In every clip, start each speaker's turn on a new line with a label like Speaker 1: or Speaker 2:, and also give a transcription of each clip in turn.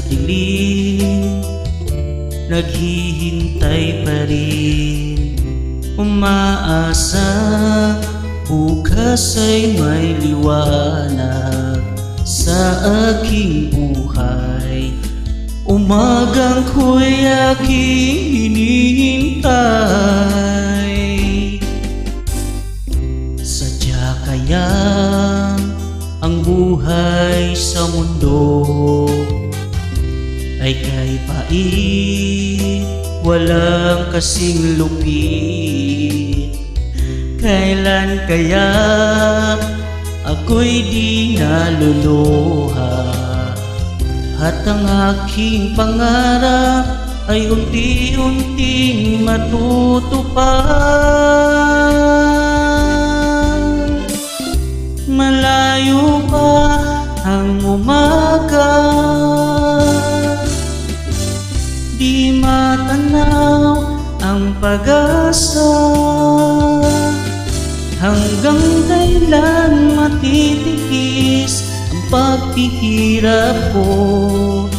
Speaker 1: dilim, naghihintay pa rin, umaasa bukas ay may liwanag sa aking buhay. Umagang ko'y aking hinihintay. Sadya kaya ang buhay sa mundo ay kay pait, walang kasing lupit. Kailan kaya ako'y di naluluha, at ang aking pangarap ay unti-unting matutupad. Malayo pa ang umaga, di matanaw ang pag-asa. Hanggang kailan matitikis ang paghihirap ko,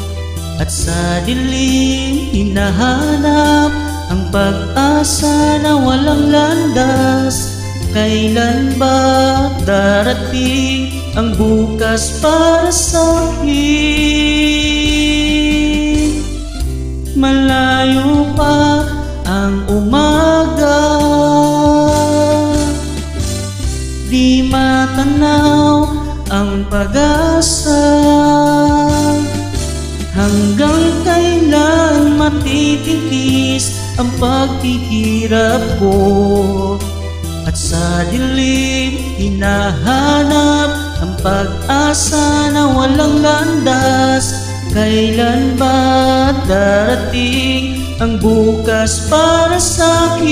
Speaker 1: at sa dilim hinahanap ang pag-asa na walang landas. Kailan ba darating ang bukas para sa'kin? Malayo pa ang umaga, di matanaw ang pag-asa. Hanggang kailan matitikis ang paghihirap ko, at sa dilim hinahanap ang pag-asa na walang landas. Kailan ba darating ang bukas para sa'kin?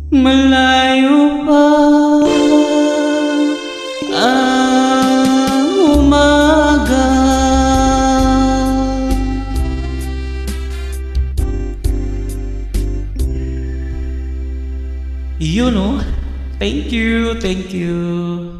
Speaker 1: Malayo pa ang umaga. You know, thank you.